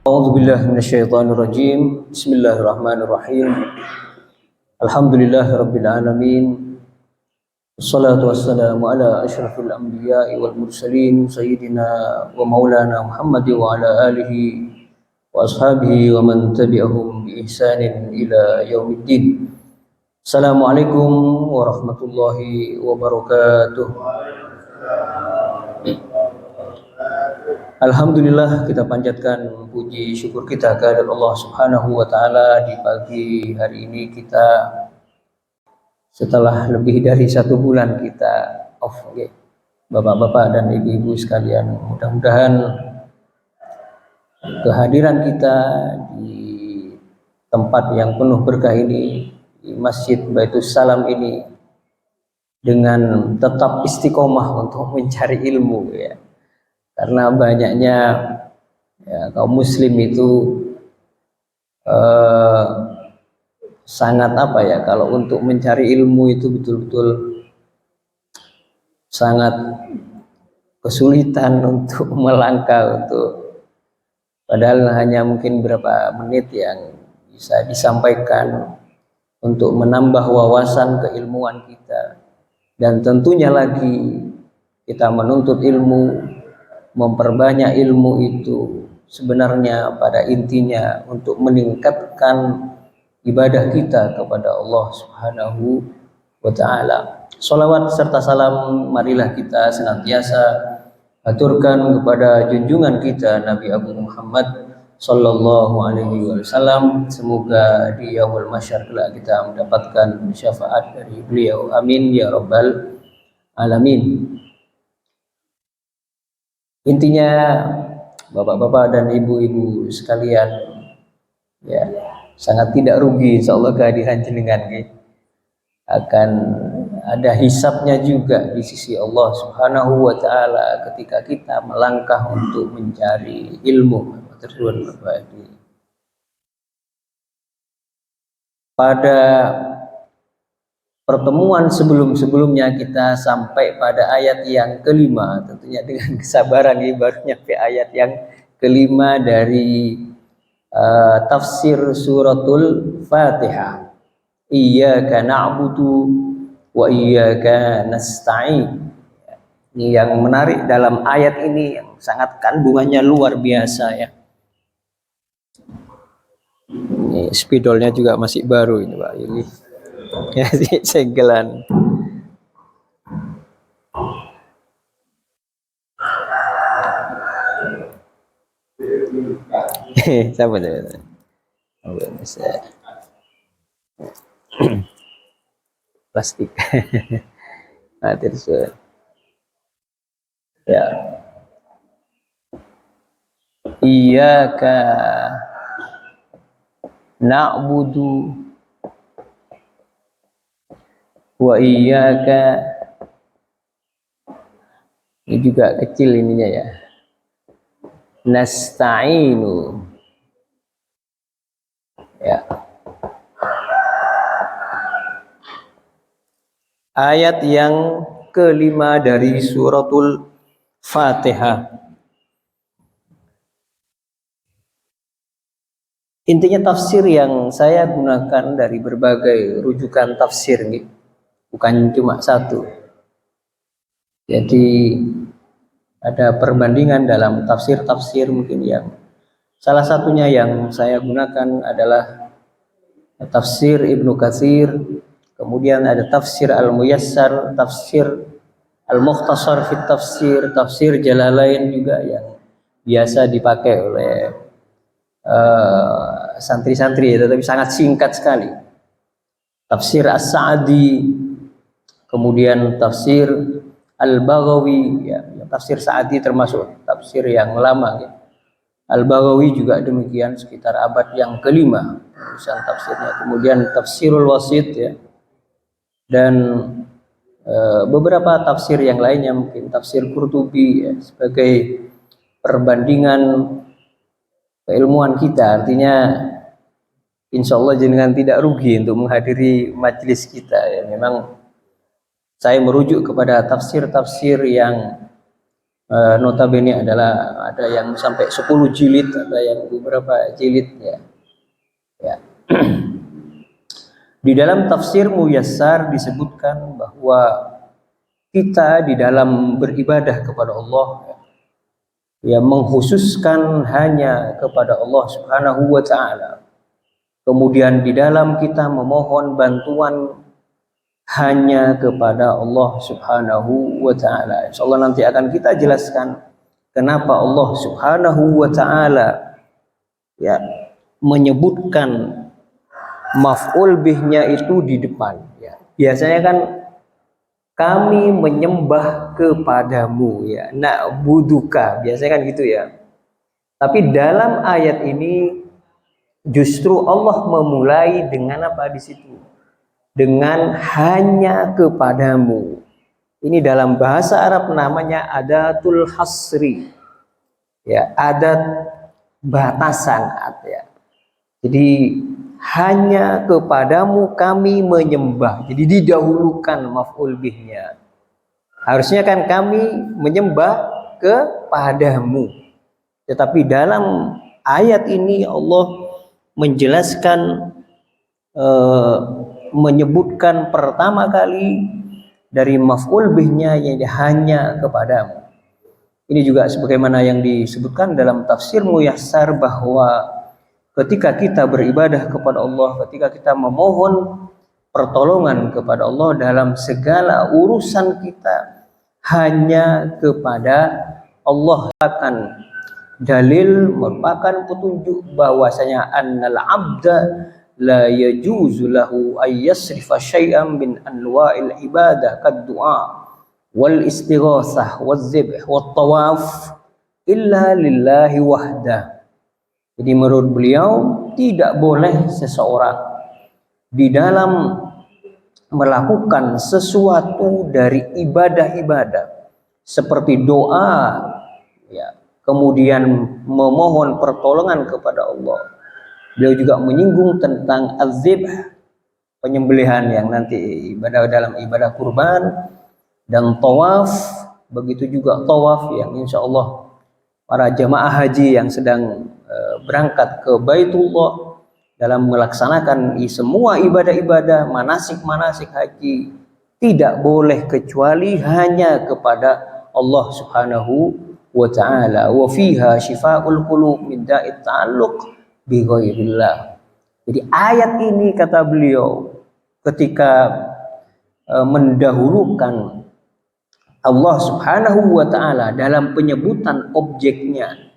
A'udzubillahi minasyaitonirrajim. Bismillahirrahmanirrahim. Alhamdulillahirabbil alamin. Wassalatu wassalamu ala asyrafil anbiya'i wal mursalin sayyidina wa maulana Muhammad wa ala alihi wa ashabihi wa man tabi'ahum bi ihsanin ila yaumiddin. Assalamualaikum warahmatullahi wabarakatuh. Alhamdulillah, kita panjatkan puji syukur kita kepada Allah Subhanahu wa taala. Di pagi hari ini kita setelah lebih dari 1 bulan kita off, okay. Bapak-bapak dan ibu-ibu sekalian, mudah-mudahan kehadiran kita di tempat yang penuh berkah ini, di Masjid Baitus Salam ini, dengan tetap istiqomah untuk mencari ilmu, ya. Karena banyaknya kaum muslim itu sangat kalau untuk mencari ilmu itu betul-betul sangat kesulitan untuk melangkah, padahal hanya mungkin berapa menit yang bisa disampaikan untuk menambah wawasan keilmuan kita. Dan tentunya lagi kita menuntut ilmu, memperbanyak ilmu itu sebenarnya pada intinya untuk meningkatkan ibadah kita kepada Allah Subhanahu wa taala. Shalawat serta salam marilah kita senantiasa aturkan kepada junjungan kita Nabi Agung Muhammad sallallahu alaihi wasallam. Semoga di yaumul mahsyar kelak kita mendapatkan syafaat dari beliau. Amin ya rabbal alamin. Intinya, bapak-bapak dan ibu-ibu sekalian, ya, sangat tidak rugi insyaallah kehadiran jenengan, akan ada hisabnya juga di sisi Allah Subhanahu wa taala ketika kita melangkah untuk mencari ilmu. Pada pertemuan sebelum-sebelumnya kita sampai pada ayat yang kelima, tentunya dengan kesabaran ini baru nyampe ayat yang kelima dari tafsir suratul Fatihah. Iyyaka na'budu wa iyyaka nasta'in. Ini yang menarik dalam ayat ini, yang sangat kandungannya luar biasa, ya. Ini spidolnya juga masih baru ini, Pak. Ini ya, segelan. Sama deh. Plastik. Nah, terus ya. Iyyaka na'budu wa iyyaka, ini juga kecil ininya, ya. Nasta'inu, ya. Ayat yang kelima dari suratul Fatihah. Intinya tafsir yang saya gunakan dari berbagai rujukan tafsir nih, bukan cuma satu. Jadi ada perbandingan dalam tafsir-tafsir mungkin, yang salah satunya yang saya gunakan adalah tafsir Ibnu Katsir, kemudian ada tafsir Al-Muyassar, tafsir Al-Mukhtasar fit Tafsir, tafsir Jalalain juga yang biasa dipakai oleh santri-santri, tetapi sangat singkat sekali. Tafsir As-Sa'di, kemudian tafsir Al-Baghawi, ya, tafsir Sa'di termasuk tafsir yang lama, ya. Al-Baghawi juga demikian, sekitar abad yang kelima tulisan tafsirnya. Kemudian tafsirul Wasit, ya, dan beberapa tafsir yang lainnya, mungkin tafsir Qurtubi, ya, sebagai perbandingan keilmuan kita. Artinya insya Allah jenengan tidak rugi untuk menghadiri majelis kita, ya. Memang saya merujuk kepada tafsir-tafsir yang Notabene adalah ada yang sampai 10 jilid, ada yang beberapa jilid ya. Ya. Di dalam tafsir Muyassar disebutkan bahwa kita di dalam beribadah kepada Allah ya mengkhususkan hanya kepada Allah Subhanahu wa taala. Kemudian di dalam kita memohon bantuan hanya kepada Allah Subhanahu wa taala. Insyaallah nanti akan kita jelaskan kenapa Allah Subhanahu wa taala ya menyebutkan maf'ul bihnya itu di depan ya. Biasanya kan kami menyembah kepadamu ya, na'buduka, biasanya kan gitu ya. Tapi dalam ayat ini justru Allah memulai dengan apa di situ? Dengan hanya kepadamu. Ini dalam bahasa Arab namanya adatul hasri. Ya, adat batasan ya. Jadi hanya kepadamu kami menyembah. Jadi didahulukan maf'ul bihnya. Harusnya kan kami menyembah kepadamu. Tetapi dalam ayat ini Allah menjelaskan menyebutkan pertama kali dari maf'ul bihnya yang hanya kepadamu. Ini juga sebagaimana yang disebutkan dalam tafsir Muyassar bahwa ketika kita beribadah kepada Allah, ketika kita memohon pertolongan kepada Allah dalam segala urusan kita hanya kepada Allah, akan dalil merupakan petunjuk bahwasanya annal abda la yajuzu lahu ay yasrifa syai'an min anwa'il ibadah kad du'a wal istighasah waz zibh wat tawaf illa lillahi wahdah. Jadi menurut beliau tidak boleh seseorang di dalam melakukan sesuatu dari ibadah-ibadah seperti doa ya, kemudian memohon pertolongan kepada Allah. Beliau juga menyinggung tentang az-zibh, penyembelihan yang nanti ibadah dalam ibadah kurban, dan tawaf, begitu juga tawaf yang insya Allah para jamaah haji yang sedang berangkat ke Baitullah dalam melaksanakan semua ibadah-ibadah manasik-manasik haji tidak boleh kecuali hanya kepada Allah Subhanahu wa ta'ala. Wa fiha shifaa'ul qulub min da'it ta'alluq bi ghairillah. Jadi ayat ini kata beliau ketika mendahulukan Allah Subhanahu wa ta'ala dalam penyebutan objeknya.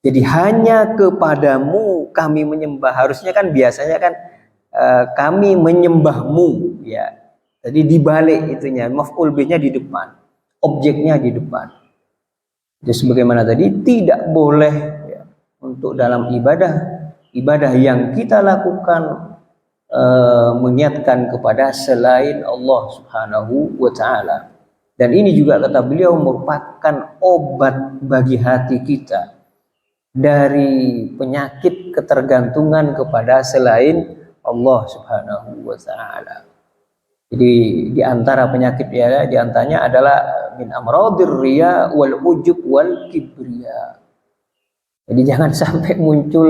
Jadi hanya kepadamu kami menyembah. Harusnya kan biasanya kan kami menyembahmu ya. Jadi dibalik itunya, maf'ul bihnya di depan, objeknya di depan. Jadi sebagaimana tadi tidak boleh ya, untuk dalam ibadah yang kita lakukan mengingatkan kepada selain Allah Subhanahu wa ta'ala. Dan ini juga kata beliau merupakan obat bagi hati kita dari penyakit ketergantungan kepada selain Allah Subhanahu wa ta'ala. Jadi di antara penyakit ya, di antaranya adalah min amradir riya wal ujub wal kibriya. Jadi jangan sampai muncul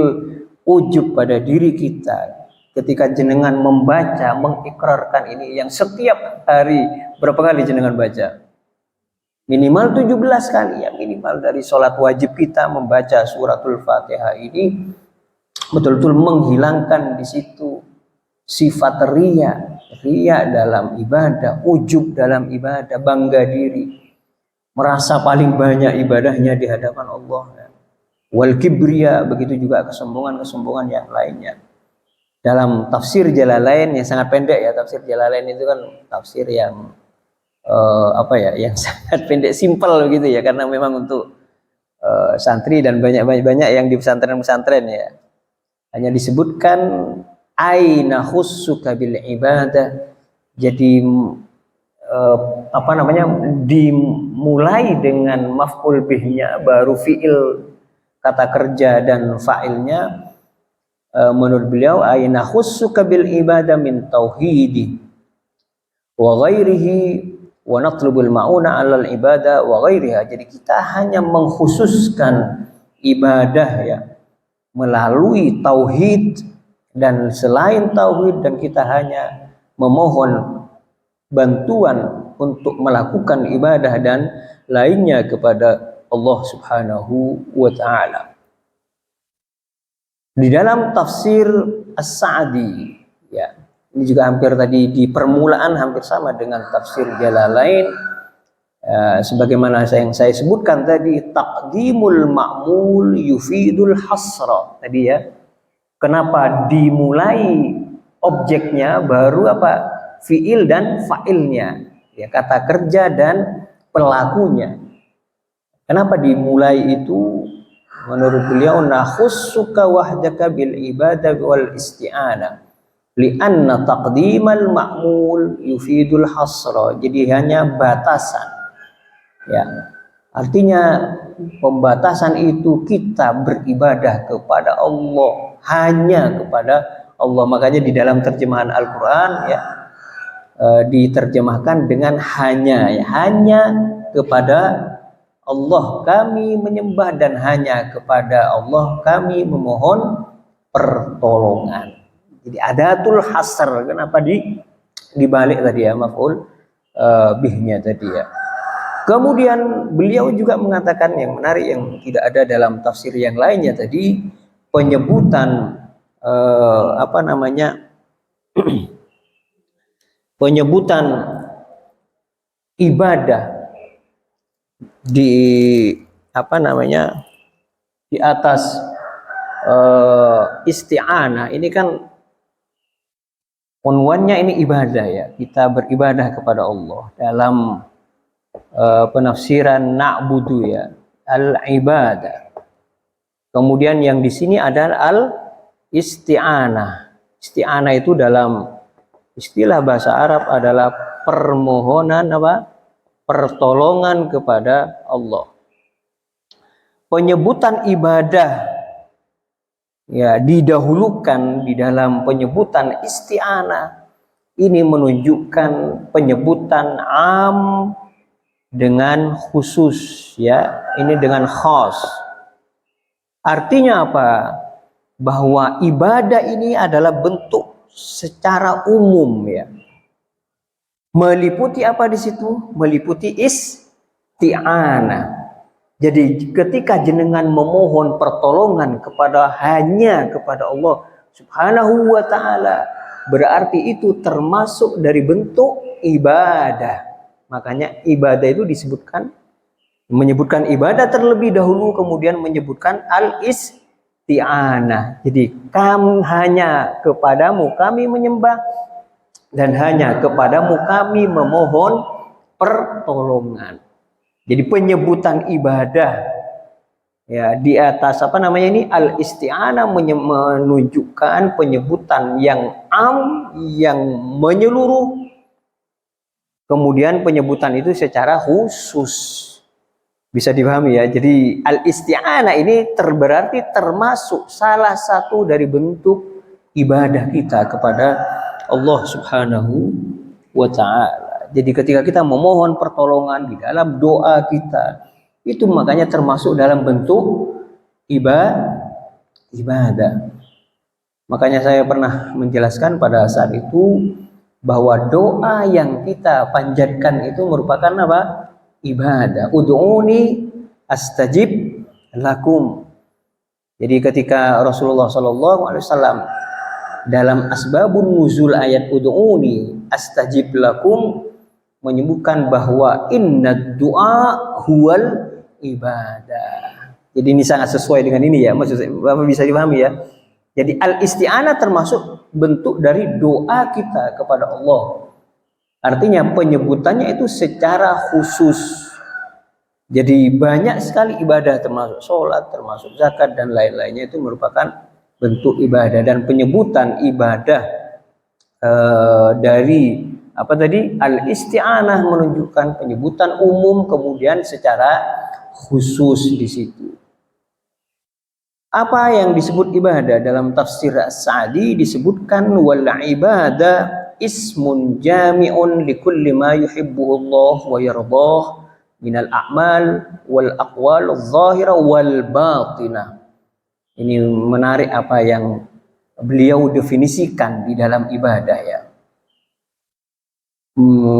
ujub pada diri kita ketika jenengan membaca, mengikrarkan ini yang setiap hari berapa kali jenengan baca? Minimal 17 kali ya, minimal dari sholat wajib kita membaca suratul Fatihah ini betul-betul menghilangkan di situ sifat riya dalam ibadah, ujub dalam ibadah, bangga diri, merasa paling banyak ibadahnya di hadapan Allah. Wal kibriya, begitu juga kesombongan-kesombongan yang lainnya. Dalam tafsir Jalalain yang sangat pendek ya, tafsir Jalalain itu kan tafsir yang yang sangat pendek, simpel gitu ya, karena memang untuk santri dan banyak yang di pesantren-pesantren ya. Hanya disebutkan aina khussuka bil ibadah. Jadi dimulai dengan maf'ul bihnya baru fi'il kata kerja dan fa'ilnya. Menurut beliau aina khussuka bil ibadah min tauhidi wa ghairihi wa natlubul ma'una 'alal ibadah wa ghairiha. Jadi kita hanya mengkhususkan ibadah ya melalui tauhid dan selain tauhid, dan kita hanya memohon bantuan untuk melakukan ibadah dan lainnya kepada Allah Subhanahu wa taala. Di dalam tafsir As-Sa'di ya, ini juga hampir tadi di permulaan hampir sama dengan tafsir Jalalain. Sebagaimana yang saya sebutkan tadi, taqdimul ma'mul yufidul hasra tadi ya. Kenapa dimulai objeknya baru apa? Fiil dan fa'ilnya. Ya, kata kerja dan pelakunya. Kenapa dimulai itu? Menurut beliau, nakhussuka wahdaka bil ibadah wal isti'anah li'anna taqdimal ma'mul yufidul hasra. Jadi hanya batasan ya, artinya pembatasan itu kita beribadah kepada Allah, hanya kepada Allah. Makanya di dalam terjemahan Al-Quran ya diterjemahkan dengan hanya ya, hanya kepada Allah kami menyembah dan hanya kepada Allah kami memohon pertolongan. Jadi adatul hasr, kenapa dibalik tadi ya, maf'ul bihnya tadi ya. Kemudian beliau juga mengatakan yang menarik yang tidak ada dalam tafsir yang lainnya tadi, penyebutan penyebutan ibadah di di atas isti'anah ini kan unwannya ini ibadah ya, kita beribadah kepada Allah. Dalam penafsiran na'budu ya, al-ibadah. Kemudian yang di sini adalah al-isti'anah. Isti'anah itu dalam istilah bahasa Arab adalah permohonan pertolongan kepada Allah. Penyebutan ibadah ya didahulukan di dalam penyebutan isti'anah. Ini menunjukkan penyebutan am dengan khusus ya, ini dengan khas. Artinya apa? Bahwa ibadah ini adalah bentuk secara umum ya. Meliputi apa di situ? Meliputi isti'anah. Jadi ketika jenengan memohon pertolongan hanya kepada Allah Subhanahu wa taala, berarti itu termasuk dari bentuk ibadah. Makanya ibadah itu menyebutkan ibadah terlebih dahulu, kemudian menyebutkan al-isti'anah. Jadi hanya kepadamu kami menyembah dan hanya kepadamu kami memohon pertolongan. Jadi penyebutan ibadah ya di atas ini al-isti'anah menunjukkan penyebutan yang am, yang menyeluruh. Kemudian penyebutan itu secara khusus. Bisa dipahami ya. Jadi al-isti'anah ini berarti termasuk salah satu dari bentuk ibadah kita kepada Allah Subhanahu wa ta'ala. Jadi ketika kita memohon pertolongan di dalam doa kita, itu makanya termasuk dalam bentuk ibadah. Makanya saya pernah menjelaskan pada saat itu bahwa doa yang kita panjatkan itu merupakan apa? Ibadah. Ud'uni astajib lakum. Jadi ketika Rasulullah SAW dalam asbabun nuzul ayat ud'uni astajib lakum menyebutkan bahwa innad du'a huwal ibadah. Jadi ini sangat sesuai dengan ini ya, maksudnya Bapak bisa dipahami ya. Jadi al-isti'anah termasuk bentuk dari doa kita kepada Allah. Artinya penyebutannya itu secara khusus. Jadi banyak sekali ibadah, termasuk sholat, termasuk zakat dan lain-lainnya, itu merupakan bentuk ibadah. Dan penyebutan ibadah dari al-isti'anah menunjukkan penyebutan umum, kemudian secara khusus di situ. Apa yang disebut ibadah dalam tafsir As-Sa'di disebutkan wal ibadah ismun jami'un likulli ma yuhibbuhu Allah wa yardah minal a'mal wal aqwal adh-dhahira wal batinah. Ini menarik apa yang beliau definisikan di dalam ibadah ya.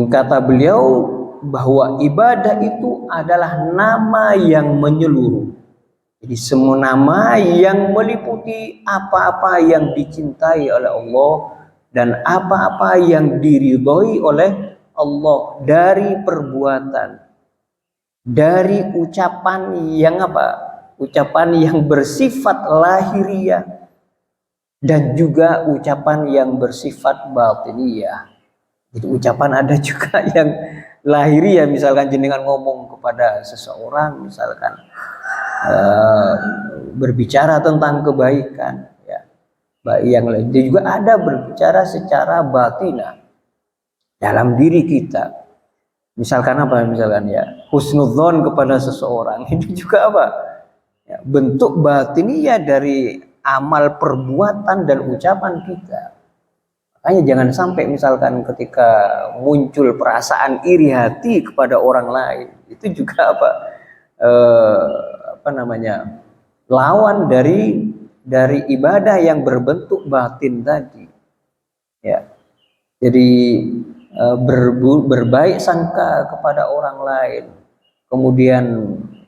Kata beliau bahwa ibadah itu adalah nama yang menyeluruh. Jadi semua nama yang meliputi apa-apa yang dicintai oleh Allah dan apa-apa yang diridhoi oleh Allah dari perbuatan, dari ucapan yang ucapan yang bersifat lahiriah dan juga ucapan yang bersifat batiniyah. Jadi ucapan ada juga yang lahiriah, misalkan jenengan ngomong kepada seseorang, misalkan berbicara tentang kebaikan ya, yang lain. Dia juga ada berbicara secara batinah dalam diri kita. Misalkan misalkan ya, husnudzon kepada seseorang, itu juga ya, bentuk batiniyah dari amal perbuatan dan ucapan kita. Makanya jangan sampai misalkan ketika muncul perasaan iri hati kepada orang lain, itu juga lawan dari ibadah yang berbentuk batin tadi ya. Jadi berbaik sangka kepada orang lain, kemudian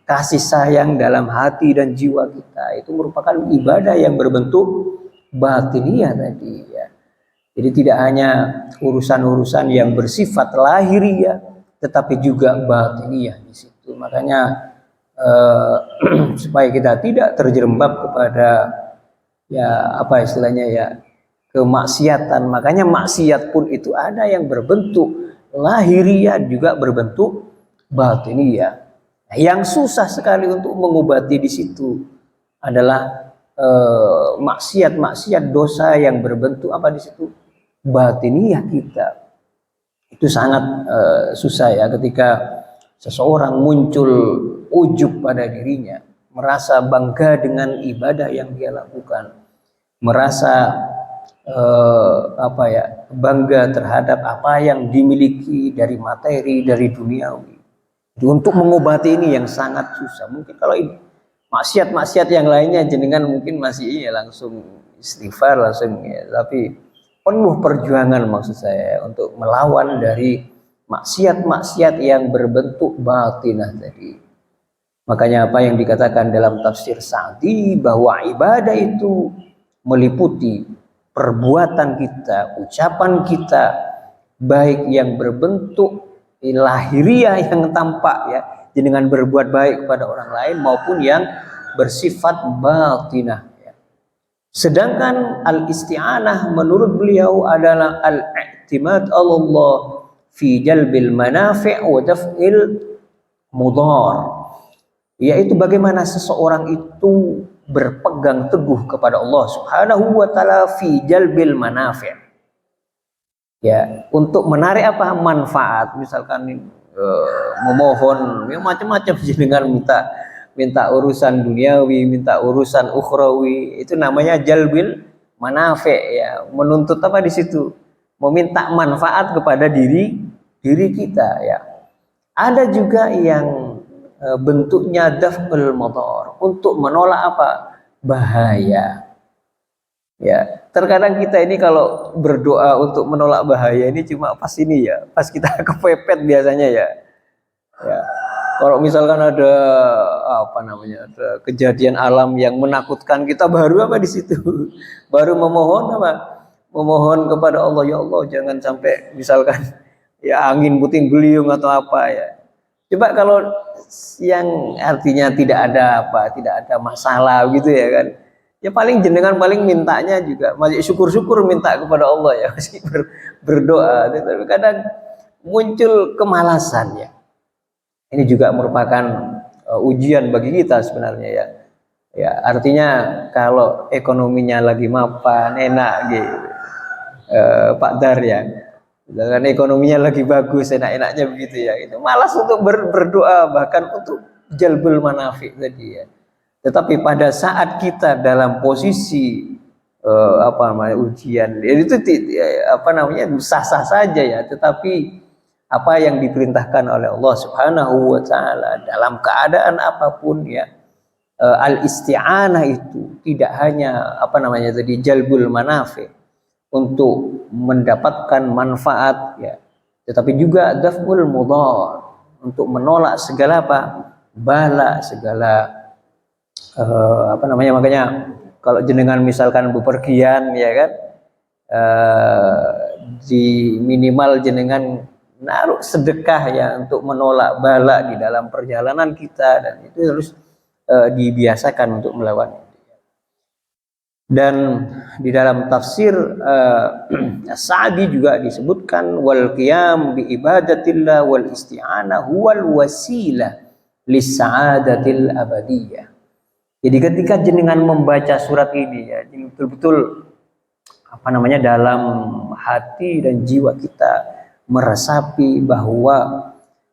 kasih sayang dalam hati dan jiwa kita, itu merupakan ibadah yang berbentuk batiniyah tadi ya. Jadi tidak hanya urusan-urusan yang bersifat lahiriah, tetapi juga batiniyah di situ. Makanya supaya kita tidak terjerembab kepada ya istilahnya ya, kemaksiatan. Makanya maksiat pun itu ada yang berbentuk lahiriah juga berbentuk batiniyah. Nah, yang susah sekali untuk mengobati di situ adalah maksiat dosa yang berbentuk di situ batiniyah kita. Itu sangat susah ya, ketika seseorang muncul ujub pada dirinya, merasa bangga dengan ibadah yang dia lakukan, merasa bangga terhadap apa yang dimiliki dari materi, dari duniawi. Untuk mengobati ini yang sangat susah. Mungkin kalau ini maksiat yang lainnya jenengan mungkin masih langsung istighfar langsung ya, tapi penuh perjuangan maksud saya untuk melawan dari maksiat yang berbentuk batinah tadi. Makanya apa yang dikatakan dalam tafsir Sa'di bahwa ibadah itu meliputi perbuatan kita, ucapan kita, baik yang berbentuk lahiriah yang tampak ya, dengan berbuat baik kepada orang lain, maupun yang bersifat batinah ya. Sedangkan al-isti'anah menurut beliau adalah al-i'timad Allah fi jalbil manafi' wa daf'il mudhar, yaitu bagaimana seseorang itu berpegang teguh kepada Allah Subhanahu wa taala fi jalbil manafi'. Ya, untuk menarik manfaat, misalkan memohon ya macam-macam dengan minta urusan duniawi, minta urusan ukhrawi, itu namanya jalbil manafi' ya, menuntut di situ, meminta manfaat kepada diri kita ya. Ada juga yang bentuknya daf'ul madar, untuk menolak bahaya ya. Terkadang kita ini kalau berdoa untuk menolak bahaya ini cuma pas kita kepepet biasanya ya. Kalau misalkan ada ada kejadian alam yang menakutkan, kita baru di situ baru memohon kepada Allah, ya Allah jangan sampai misalkan ya angin puting beliung atau ya. Coba kalau yang artinya tidak ada masalah gitu ya kan, ya paling jenengan mintanya juga masih syukur-syukur minta kepada Allah ya, masih berdoa. Tapi kadang muncul kemalasan ya. Ini juga merupakan ujian bagi kita sebenarnya ya. Ya, artinya kalau ekonominya lagi mapan, enak gitu. Pak Dar ya. Dan ekonominya lagi bagus, enak-enaknya begitu ya. Itu malas untuk berdoa, bahkan untuk jalbul manafi tadi ya. Tetapi pada saat kita dalam posisi apa namanya ujian. Itu apa namanya sah-sah saja ya, tetapi apa yang diperintahkan oleh Allah Subhanahu wa taala dalam keadaan apapun ya, al-isti'anah itu tidak hanya apa namanya tadi jalbul manafi, untuk mendapatkan manfaat ya, tetapi juga daf'ul mudhar, untuk menolak segala apa bala, segala apa namanya, makanya kalau jenengan misalkan bepergian ya kan, di minimal jenengan naruh sedekah ya untuk menolak bala di dalam perjalanan kita, dan itu harus dibiasakan untuk melawan. Dan di dalam tafsir Sa'di juga disebutkan wal qiyam bi ibadatillah wal isti'anah huwal wasilah lis sa'adatil abadiyah. Jadi ketika jenengan membaca surat ini ya, betul-betul apa namanya dalam hati dan jiwa kita meresapi bahwa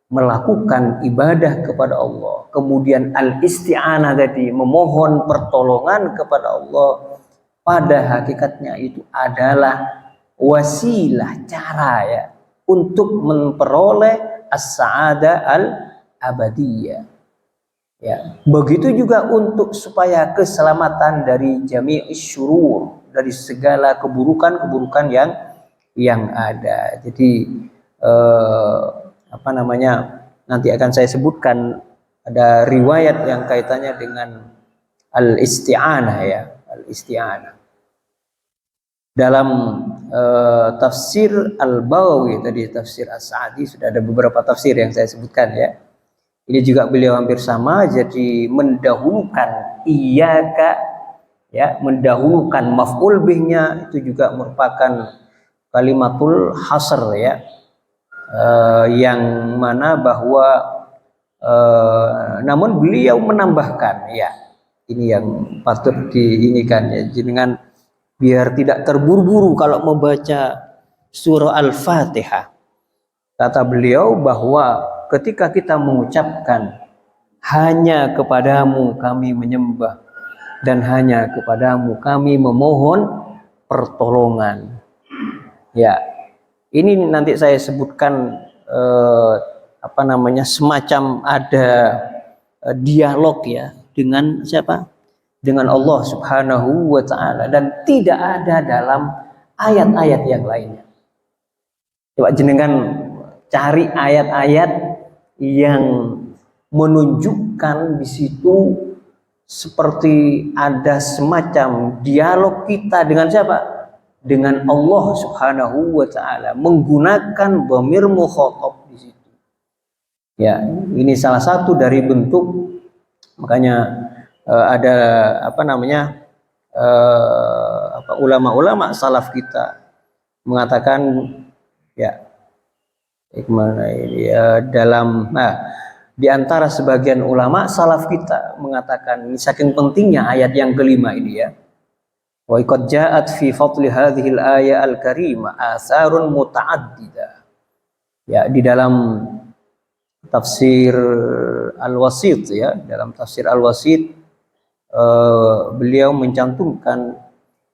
melakukan ibadah kepada Allah, kemudian al-isti'anah tadi, memohon pertolongan kepada Allah, pada hakikatnya itu adalah wasilah, cara ya, untuk memperoleh as-sa'adah al-abadiyah. Ya, begitu juga untuk supaya keselamatan dari jami'is syurur, dari segala keburukan-keburukan yang ada. Jadi apa namanya, nanti akan saya sebutkan ada riwayat yang kaitannya dengan al-isti'anah ya, al-isti'anah. Dalam tafsir Al-Baghawi tadi, tafsir As-Sa'di, sudah ada beberapa tafsir yang saya sebutkan ya. Ini juga beliau hampir sama, jadi mendahulukan iyyaka ya, mendahulukan maf'ul bihnya itu juga merupakan kalimatul hasr ya, yang mana bahwa namun beliau menambahkan ya, ini yang patut diinikan ya, dengan biar tidak terburu-buru kalau membaca surah Al-Fatihah. Kata beliau bahwa ketika kita mengucapkan hanya kepadamu kami menyembah dan hanya kepadamu kami memohon pertolongan. Ya, ini nanti saya sebutkan apa namanya, semacam ada dialog ya dengan siapa? Dengan Allah Subhanahu wa taala, dan tidak ada dalam ayat-ayat yang lainnya. Coba jenengan cari ayat-ayat yang menunjukkan di situ seperti ada semacam dialog kita dengan siapa? Dengan Allah Subhanahu wa taala, menggunakan dhamir mukhatab di situ. Ya, ini salah satu dari bentuk, makanya ada apa namanya, ulama-ulama salaf kita mengatakan ya, gimana ini ya, dalam di antara sebagian ulama salaf kita mengatakan, ini saking pentingnya ayat yang kelima ini ya, wa qad ja'at fi fadli hadhihi al-ayah al-karimah atharun muta'addidah. Ya, di dalam tafsir Al-Wasit ya, dalam tafsir Al-Wasit beliau mencantumkan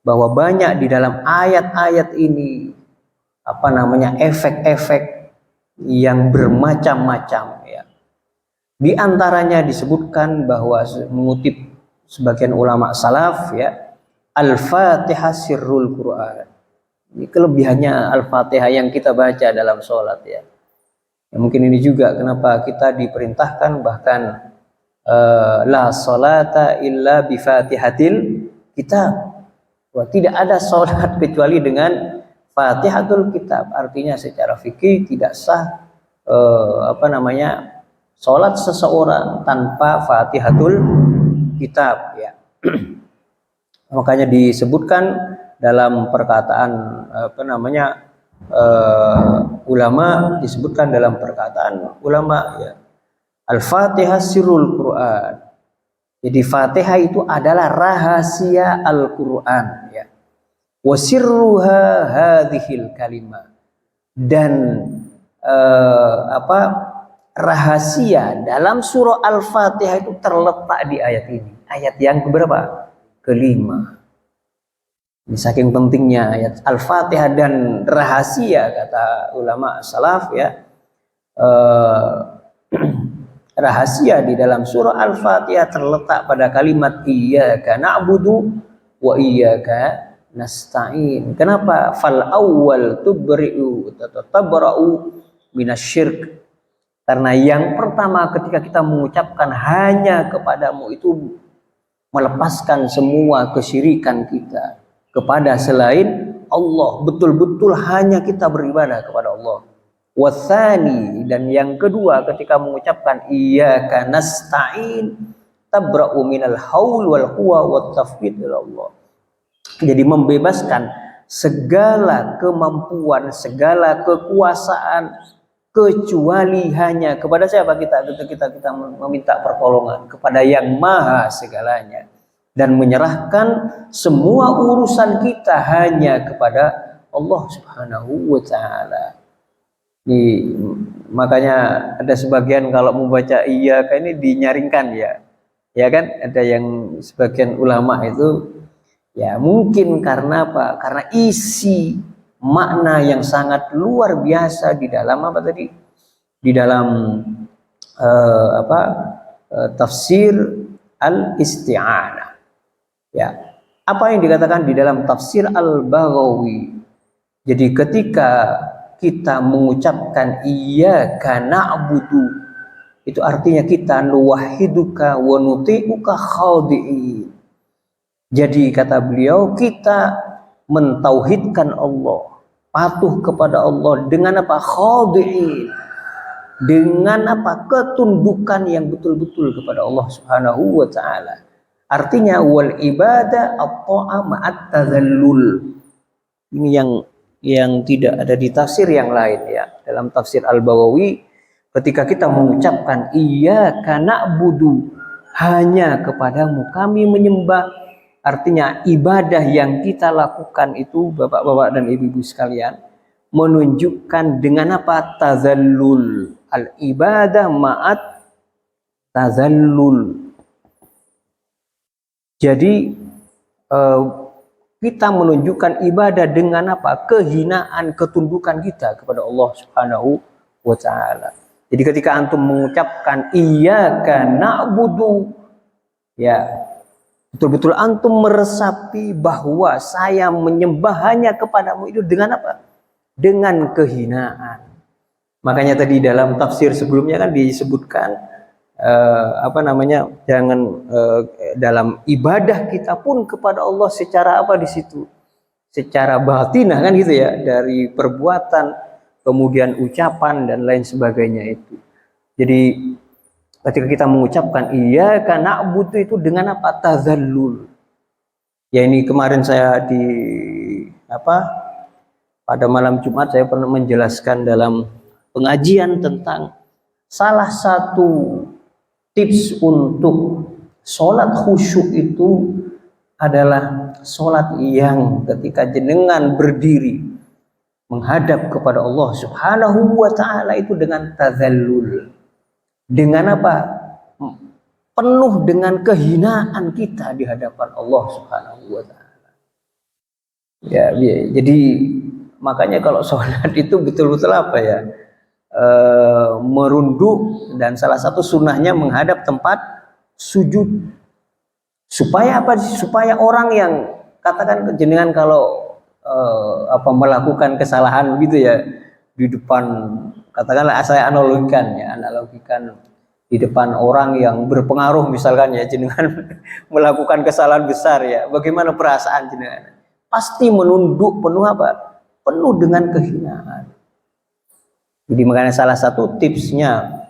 bahwa banyak di dalam ayat-ayat ini apa namanya efek-efek yang bermacam-macam ya. Di antaranya disebutkan bahwa, mengutip sebagian ulama salaf ya, Al-Fatihah sirrul Quran. Ini kelebihannya Al-Fatihah yang kita baca dalam sholat ya. Ya, mungkin ini juga kenapa kita diperintahkan bahkan la sholata illa bi fatihatil kitab. Wah, tidak ada sholat kecuali dengan fatihatul kitab. Artinya secara fikih tidak sah apa namanya, sholat seseorang tanpa fatihatul kitab ya. Makanya disebutkan dalam perkataan apa namanya, ulama, disebutkan dalam perkataan ulama ya, Al-Fatihah sirrul Quran. Jadi Fatihah itu adalah rahasia Al-Quran ya. Wa sirruha hadhil kalimah. Dan apa, rahasia dalam surah Al-Fatihah itu terletak di ayat ini. Ayat yang keberapa? Kelima. Ini saking pentingnya ayat Al-Fatihah dan rahasia kata ulama salaf ya. Rahasia di dalam surah Al-Fatihah terletak pada kalimat iyyaka na'budu wa iyyaka nasta'in. Kenapa? Fal awwal tubri'u tabra'u minasyirk. Karena yang pertama ketika kita mengucapkan hanya kepadamu itu melepaskan semua kesyirikan kita kepada selain Allah. Betul-betul hanya kita beribadah kepada Allah. Wathani, dan yang kedua ketika mengucapkan iyyaka nasta'in tabra'u minal haul wal quwa wat tafwid ila Allah. Jadi membebaskan segala kemampuan, segala kekuasaan kecuali hanya kepada siapa kita meminta pertolongan kepada yang maha segalanya dan menyerahkan semua urusan kita hanya kepada Allah Subhanahu wa taala. Makanya ada sebagian kalau membaca iyyaka ini dinyaringkan ya. Ya kan? Ada yang sebagian ulama itu ya mungkin karena apa? Karena isi makna yang sangat luar biasa di dalam apa tadi? Di dalam tafsir al-isti'anah. Ya. Apa yang dikatakan di dalam tafsir Al-Baghawi? Jadi ketika kita mengucapkan iyyaka na'budu, itu artinya kita nuwahhiduka wa nuti'uka khadi'in. Jadi kata beliau, kita mentauhidkan Allah, patuh kepada Allah dengan apa? Khadi'in. Dengan apa? Ketundukan yang betul-betul kepada Allah Subhanahu wa taala. Artinya wal ibadah at-ta'a ma'at tadhallul. Ini yang tidak ada di tafsir yang lain ya. Dalam tafsir Al-Baghawi ketika kita mengucapkan iyyaka na'budu, hanya kepadamu kami menyembah, artinya ibadah yang kita lakukan itu bapak-bapak dan ibu-ibu sekalian menunjukkan dengan apa? Tazallul. Al-ibadah ma'at tazallul. Jadi kita menunjukkan ibadah dengan apa? Kehinaan, ketundukan kita kepada Allah Subhanahu wa taala. Jadi ketika antum mengucapkan iyyaka na'budu, ya betul-betul antum meresapi bahwa saya menyembah hanya kepadamu itu dengan apa? Dengan kehinaan. Makanya tadi dalam tafsir sebelumnya kan disebutkan jangan dalam ibadah kita pun kepada Allah secara apa di situ? Secara batinah kan gitu ya, dari perbuatan, kemudian ucapan dan lain sebagainya itu. Jadi ketika kita mengucapkan iyyaka na'budu itu dengan apa? Tazallul. Ya ini kemarin saya pada malam Jumat saya pernah menjelaskan dalam pengajian tentang salah satu tips untuk sholat khusyuk itu adalah sholat yang ketika jenengan berdiri menghadap kepada Allah Subhanahu wa ta'ala itu dengan tazallul. Dengan apa? Penuh dengan kehinaan kita di hadapan Allah Subhanahu wa ta'ala. Ya, jadi makanya kalau sholat itu betul-betul apa ya? Merunduk, dan salah satu sunnahnya menghadap tempat sujud. Supaya apa? Supaya orang yang katakan jenengan kalau melakukan kesalahan gitu ya di depan, katakanlah saya analogikan di depan orang yang berpengaruh misalkan ya, jenengan melakukan kesalahan besar ya, bagaimana perasaan jenengan? Pasti menunduk penuh apa? Penuh dengan kehinaan. Jadi makanya salah satu tipsnya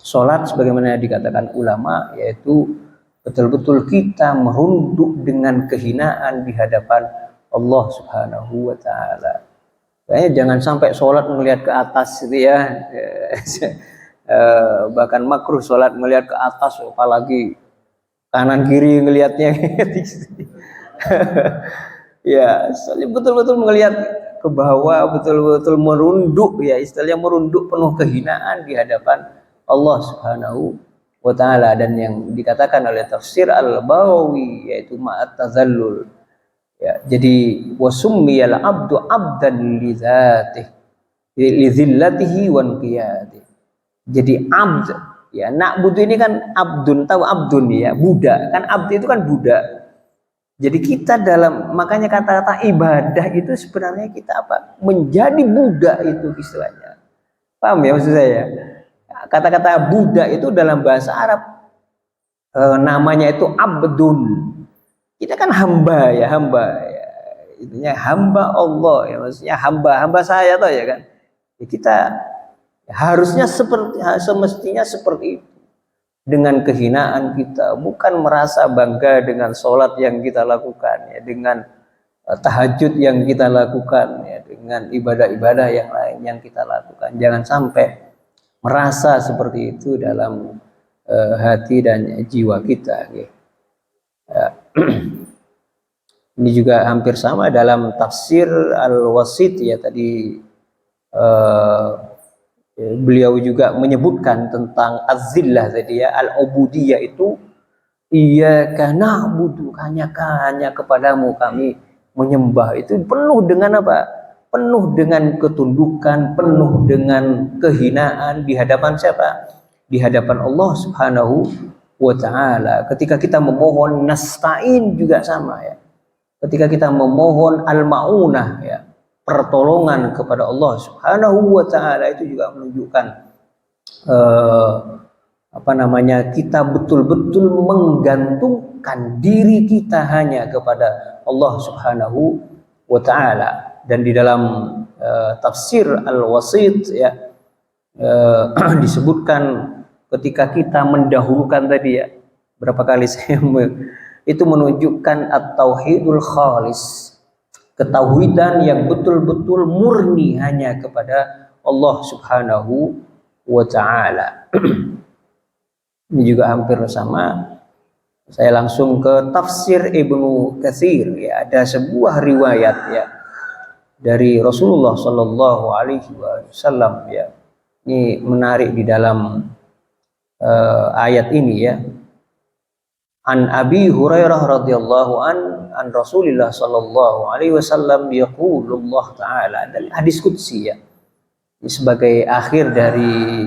sholat sebagaimana dikatakan ulama yaitu betul-betul kita merunduk dengan kehinaan di hadapan Allah Subhanahu wa ta'ala. Kayaknya jangan sampai sholat melihat ke atas gitu ya. Bahkan makruh sholat melihat ke atas, apalagi kanan kiri ngelihatnya. Ya, betul-betul melihat ke bawah, betul-betul merunduk ya, istilahnya merunduk penuh kehinaan di hadapan Allah Subhanahu wa ta'ala. Dan yang dikatakan oleh tafsir Al-Baghawi yaitu ma'at tazallul, Ya, jadi wasummiyal abdu abdan li dzatihi li dzillatihi wa inqiyadihi. Jadi abd, ya na'budu ini kan abdun, tahu abdun ya, budak kan, abd itu kan budak. Jadi kita dalam, makanya kata-kata ibadah itu sebenarnya kita apa? Menjadi budak itu istilahnya. Paham ya maksud saya? Kata-kata budak itu dalam bahasa Arab namanya itu abdun. Kita kan hamba ya, hamba ya. Itunya hamba Allah ya, maksudnya hamba saya toh ya kan. Ya kita harusnya seperti, semestinya seperti itu. Dengan kehinaan kita, bukan merasa bangga dengan sholat yang kita lakukan ya, dengan tahajud yang kita lakukan ya, dengan ibadah-ibadah yang lain yang kita lakukan. Jangan sampai merasa seperti itu dalam hati dan jiwa kita ya. Ini juga hampir sama dalam tafsir Al-Wasit ya, tadi beliau juga menyebutkan tentang az-zillah tadi ya, al-ubudiyah itu iyyaka na'budu, hanya kepadamu kami menyembah. Itu penuh dengan apa? Penuh dengan ketundukan, penuh dengan kehinaan di hadapan siapa? Di hadapan Allah Subhanahu wa ta'ala. Ketika kita memohon nasta'in juga sama ya. Ketika kita memohon al-ma'unah ya, pertolongan kepada Allah Subhanahu wa ta'ala, itu juga menunjukkan kita betul-betul menggantungkan diri kita hanya kepada Allah Subhanahu wa ta'ala. Dan di dalam tafsir Al-Wasit ya, disebutkan ketika kita mendahulukan tadi ya, berapa kali saya itu menunjukkan at-tauhidul khalis, ketauhidan yang betul-betul murni hanya kepada Allah Subhanahu wa ta'ala. Ini juga hampir sama. Saya langsung ke tafsir Ibnu Katsir ya, ada sebuah riwayat ya dari Rasulullah Shallallahu Alaihi Wasallam ya. Ini menarik di dalam ayat ini ya. An Abi Hurairah radhiyallahu an Rasulillah sallallahu alaihi wasallam yaqulullah taala, dari hadis qudsi ya. Ini sebagai akhir dari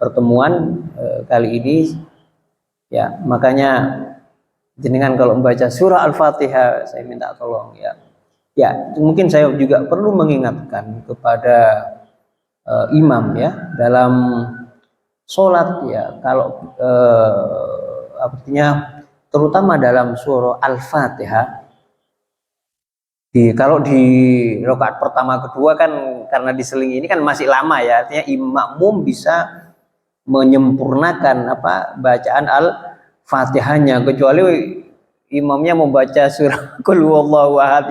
pertemuan kali ini ya, makanya jenengan kalau membaca surah Al-Fatihah saya minta tolong ya. Ya, mungkin saya juga perlu mengingatkan kepada imam ya dalam sholat ya, kalau artinya terutama dalam surah Al-Fatihah, kalau di rakaat pertama kedua kan karena diselingi ini kan masih lama ya, artinya makmum bisa menyempurnakan bacaan Al-Fatihahnya, kecuali imamnya membaca surah Qul huwallahu ahad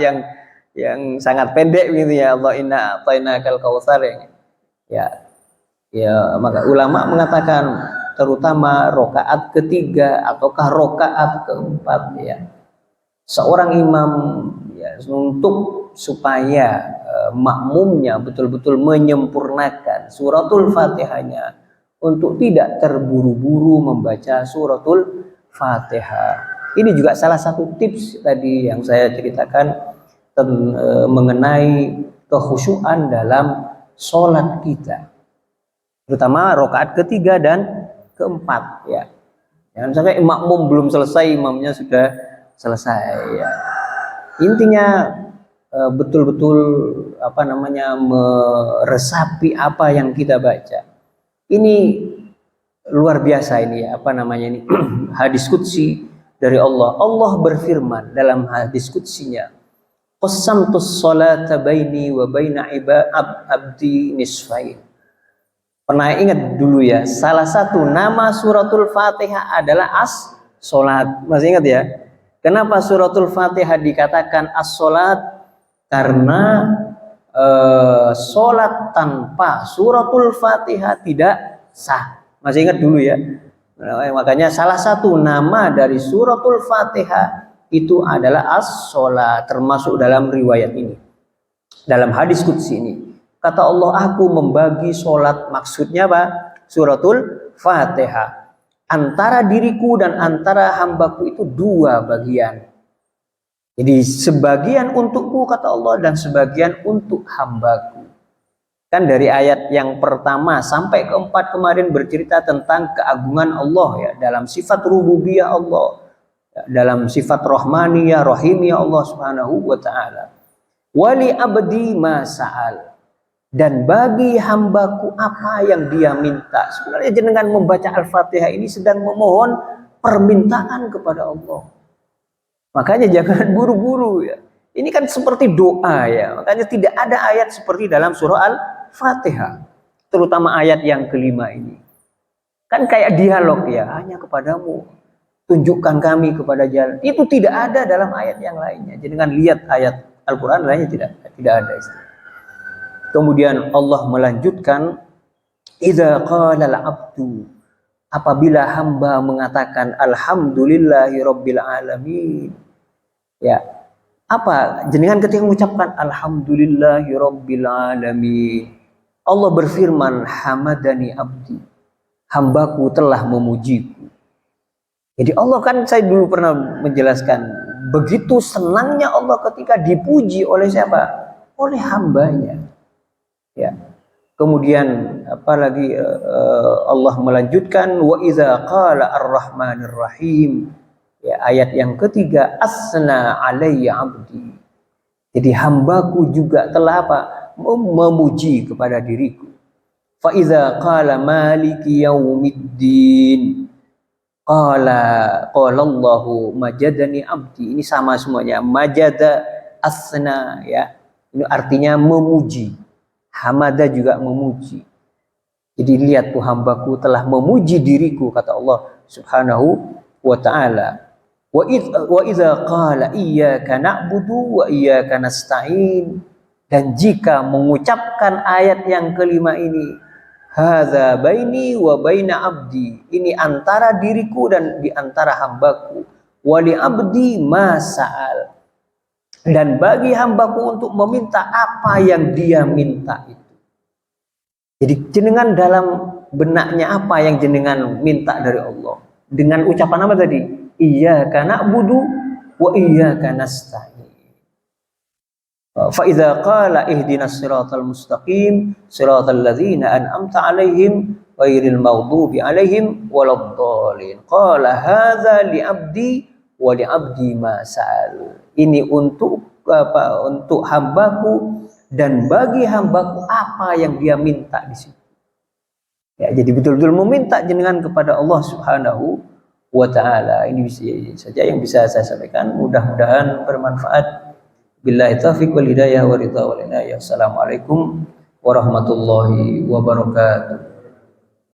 yang sangat pendek gitu ya, Allah inna a'tainakal kautsar ya. Maka ulama mengatakan terutama rokaat ketiga ataukah rokaat keempat ya, seorang imam ya, untuk supaya makmumnya betul-betul menyempurnakan suratul Fatihahnya, untuk tidak terburu-buru membaca suratul Fatihah. Ini juga salah satu tips tadi yang saya ceritakan mengenai kekhusyuan dalam sholat kita, terutama rokaat ketiga dan keempat ya. Jangan sampai makmum belum selesai, imamnya sudah selesai ya. Intinya betul-betul meresapi apa yang kita baca. Ini luar biasa ini ya, ini hadis qudsi dari Allah. Allah berfirman dalam hadis qudsinya, qassamtus sholata baini wa baina abdi nisfain. Pernah ingat dulu ya, salah satu nama suratul Fatihah adalah as-sholat. Masih ingat ya? Kenapa suratul Fatihah dikatakan as-sholat? Karena sholat tanpa suratul Fatihah tidak sah. Masih ingat dulu ya? Makanya salah satu nama dari suratul Fatihah itu adalah as-sholat, termasuk dalam riwayat ini, dalam hadis qudsi ini. Kata Allah, aku membagi sholat, maksudnya apa? Suratul Fatihah. Antara diriku dan antara hambaku itu dua bagian. Jadi sebagian untukku kata Allah dan sebagian untuk hambaku. Kan dari ayat yang pertama sampai keempat kemarin bercerita tentang keagungan Allah ya, dalam sifat rububiyah Allah, ya, dalam sifat rahmaniyah, rahimiyah Allah Subhanahu wa taala. Wali abdi ma sa'al, dan bagi hambaku apa yang dia minta. Sebenarnya dengan membaca Al-Fatihah ini sedang memohon permintaan kepada Allah. Makanya jangan buru-buru ya. Ini kan seperti doa ya. Makanya tidak ada ayat seperti dalam surah Al-Fatihah. Terutama ayat yang kelima ini. Kan kayak dialog ya. Hanya kepadamu. Tunjukkan kami kepada jalan. Itu tidak ada dalam ayat yang lainnya. Jadi dengan lihat ayat Al-Quran lainnya tidak ada istilah. Kemudian Allah melanjutkan. Idza qala al-abdu, apabila hamba mengatakan alhamdulillahi rabbil alamin. Ya. Apa jenengan ketika mengucapkan alhamdulillahi rabbil alamin, Allah berfirman hamadani abdi, hambaku telah memujiku. Jadi Allah kan, saya dulu pernah menjelaskan, begitu senangnya Allah ketika dipuji oleh siapa? Oleh hambanya. Ya. Kemudian apalagi Allah melanjutkan wa idza qala ar-rahmanir rahim. Ya, ayat yang ketiga, asna alayya abdi. Jadi hambaku juga telah apa? Memuji kepada diriku. Fa idza qala maliki yaumiddin. Qala Allahu majadani abdi. Ini sama semuanya. Majada, asna ya. Ini artinya memuji. Hamada juga memuji. Jadi lihat tuh, hambaku telah memuji diriku kata Allah Subhanahu wa taala. Wa idza qala iyyaka na'budu wa iyyaka nasta'in, dan jika mengucapkan ayat yang kelima ini, hadza baini wa baina abdi, ini antara diriku dan di antara hambaku, wa li abdi ma sa'al, dan bagi hambaku untuk meminta apa yang dia minta itu. Jadi jenengan dalam benaknya apa yang jenengan minta dari Allah, dengan ucapan apa tadi? Iyyaka na'budu wa iyyaka nasta'in. Fa idza qala ihdinas siratal mustaqim siratal ladzina an'amta 'alaihim ghairil maghdubi 'alaihim waladdallin. Qala hadza li 'abdi wa li 'abdi ma sa'al. Ini untuk apa? Untuk hambaku dan bagi hambaku apa yang dia minta di situ. Ya, jadi betul-betul meminta jenengan kepada Allah Subhanahu wa ta'ala. Ini saja yang bisa saya sampaikan, mudah-mudahan bermanfaat. Billahi taufiq wal hidayah wa ridha wal inayah. Assalamualaikum warahmatullahi wabarakatuh.